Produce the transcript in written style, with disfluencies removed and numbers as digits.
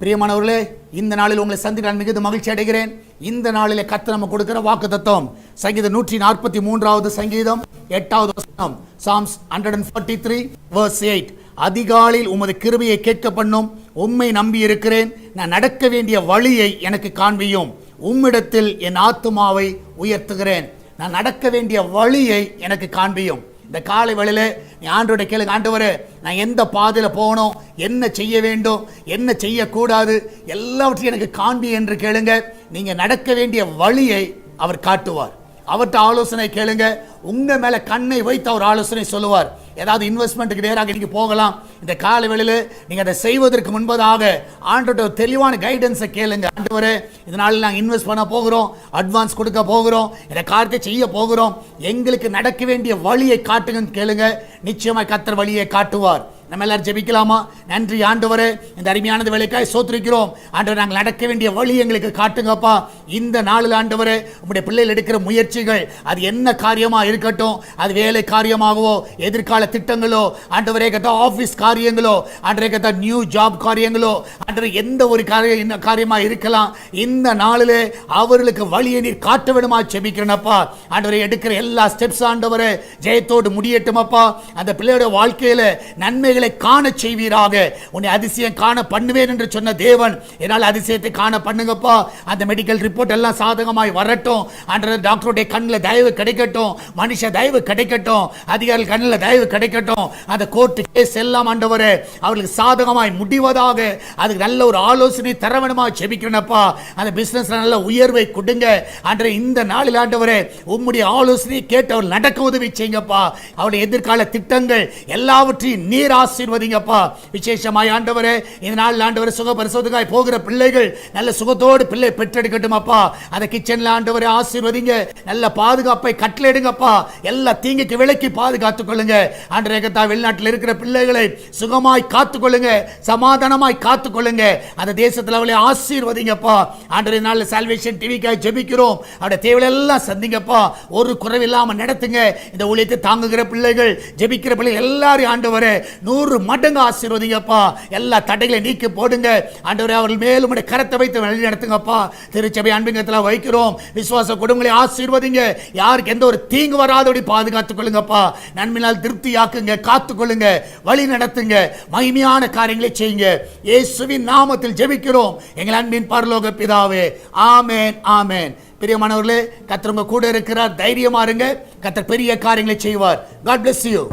பிரியமானவர்களே, இந்த நாளில் உங்களை சந்திக்க நான் மிகுந்த மகிழ்ச்சி அடைகிறேன். இந்த நாளிலே கர்த்தர் நம்ம கொடுக்கிற வாக்குத்தத்தம் சங்கீதம் 143 சங்கீதம் 8வது வசனம், Psalms 143 verse 8. அதிகாலையில் உமது கிருபையை கேட்க பண்ணும், உம்மை நம்பி இருக்கிறேன். நான் நடக்க வேண்டிய வழியை எனக்கு காண்பியும், உம்மிடத்தில் என் ஆத்துமாவை உயர்த்துகிறேன். நான் நடக்க வேண்டிய வழியை எனக்கு காண்பியும். இந்த காலை வேளையில நீ ஆண்டவரை கேளுங்க, ஆண்டவரே நான் எந்த பாதையில் போகணும், என்ன செய்ய வேண்டும், என்ன செய்யக்கூடாது, எல்லாவற்றையும் எனக்கு காண்பி என்று கேளுங்க. நீங்க நடக்க வேண்டிய வழியை அவர் காட்டுவார். அவர்கிட்ட ஆலோசனை கேளுங்க. உங்க மேல கண்ணை வைத்து அவர் ஆலோசனை சொல்லுவார். ஏதாவது இன்வெஸ்ட்மெண்ட்டுக்கு நேராக நீங்க போகலாம். இந்த கால வேளையில நீங்க அதை செய்வதற்கு முன்பதாக ஆண்டவர்ட்ட ஒரு தெளிவான கைடன்ஸை கேளுங்க. ஆண்டவரே, இதனால நாங்கள் இன்வெஸ்ட் பண்ண போகிறோம், அட்வான்ஸ் கொடுக்க போகிறோம், இந்த காரியத்தை செய்ய போகிறோம், எங்களுக்கு நடக்க வேண்டிய வழியை காட்டுங்கன்னு கேளுங்க. நிச்சயமாய் கர்த்தர் வழியை காட்டுவார். நம்ம எல்லாரும் ஜெபிக்கலாமா? நன்றி ஆண்டவரே, இந்த அருமையானது வேலைக்காய் சோத்திரிக்கிறோம். ஆண்டவர், நாங்கள் நடக்க வேண்டிய வழி எங்களுக்கு காட்டுங்கப்பா. இந்த நாளில் ஆண்டவரே, உங்களுடைய பிள்ளைகள் எடுக்கிற முயற்சிகள் அது என்ன காரியமா இருக்கட்டும், அது வேலை காரியமாகவோ, எதிர்கால திட்டங்களோ, ஆண்டவரே கத்தா ஆபீஸ் காரியங்களோ, ஆண்டவரே கத்தா நியூ ஜாப் காரியங்களோ, ஆண்டவரே எந்த ஒரு காரியமா இருக்கலாம், இந்த நாளிலே அவர்களுக்கு வழியை நீர் காட்ட வேணுமா ஜெபிக்கிறேனப்பா. ஆண்டவரே, எடுக்கிற எல்லா ஸ்டெப்ஸ் ஆண்டவரே ஜெயத்தோடு முடியட்டுமப்பா. அந்த பிள்ளையோட வாழ்க்கையில நன்மைகள் காண செய்வீராக. உன்னை அதிசயம் காண பண்ணுவேன் என்று சொன்ன தேவன், என்னால் அதிசயத்தை காண பண்ணுங்கப்பா. அந்த மெடிக்கல் ரிப்போர்ட் எல்லாம் சாதகமாய் வரட்டும். ஆண்டவர், டாக்டருடைய கண்ணில் தயவு கிடைக்கட்டும், மனுஷ தயவு கிடைக்கட்டும், அதிகாரிகள் கண்ணில் தயவு கிடைக்கட்டும். அந்த கோர்ட்டு கேஸ் எல்லாம் ஆண்டவரே அவர்களுக்கு சாதகமாய் முடிவதாக. அதுக்கு நல்ல ஒரு ஆலோசனை தர வேணுமா ஜெபிக்கிறேனப்பா. அந்த பிசினஸ் நல்ல உயர்வை கொடுங்க ஆண்டவரே. இந்த நாளில் ஆண்டவரே உம்முடைய ஆலோசனை கேட்டு அவர் நடக்க உதவி செய்யுங்கப்பா. அவருடைய எதிர்கால திட்டங்கள் எல்லாவற்றையும் நீர் ஆசீர்வதிங்கப்பா. விசேஷமாய் ஆண்டவரே, இந்த நாள் ஆண்டவரே சுக பரிசோதனைக்காய் போகிற பிள்ளைகள் நல்ல சுகத்தோடு பிள்ளை பெற்றெடுக்கட்டும் அப்பா. அந்த கிச்சன்ல ஆண்டவரே ஆசீர்வதிங்க, நல்ல பாதுகாப்பை கட்டளையிடுங்கப்பா. எல்லா தீங்குக்கு விலக்கி பாதுகாத்துக் கொள்ளுங்க ஆண்டவரே. கத்தா வெளிநாட்டில் இருக்கிற பிள்ளைகளை சுகமாய் காத்துக்கொள்ளுங்க, சமாதானமாய் காத்துக்கொள்ளுங்க. அந்த தேசத்தில் அவளை ஆசீர்வதிங்கப்பா. ஆண்டவரே, நாள் சால்வேஷன் டிவிக்காய் ஜெபிக்கிறோம். அவருடைய தேவையெல்லாம் சந்திங்கப்பா. ஒரு குறைவில்லாமல் நடத்துங்க. இந்த ஊழியத்தை தாங்குகிற பிள்ளைகள், ஜெபிக்கிற பிள்ளைகள் எல்லாரும் ஆண்டவரே 100 மடங்கு ஆசீர்வதிங்கப்பா. எல்லா தடைகளை நீக்கி போடுங்க ஆண்டவரே. அவர்கள் மேலும் கரத்தை வைத்து வழி நடத்துங்கப்பா. திருச்சபை அன்பிங்கத்தில் வைக்கிறோம். விசுவாச குடும்பங்களை ஆசீர்வதிங்க. யாருக்கு எந்த ஒரு தீங்கு வராதபடி பாதுகாத்துக் கொள்ளுங்கப்பா. நன்மையால் திருப்தியாக்குங்க, காத்துக்கொள்ளுங்க, வழி நடத்துங்க, மகிமையான காரியங்களை செய்யுங்க. இயேசுவின் நாமத்தில் ஜெபிக்கிறோம் எங்கள் அன்பின் பரலோக பிதாவே, ஆமென், ஆமென். பிரியமானவர்களே, கர்த்தர் உங்க கூட இருக்கிறார். தைரியமா இருங்க. கர்த்தர் பெரிய காரியங்களை செய்வார். God bless you.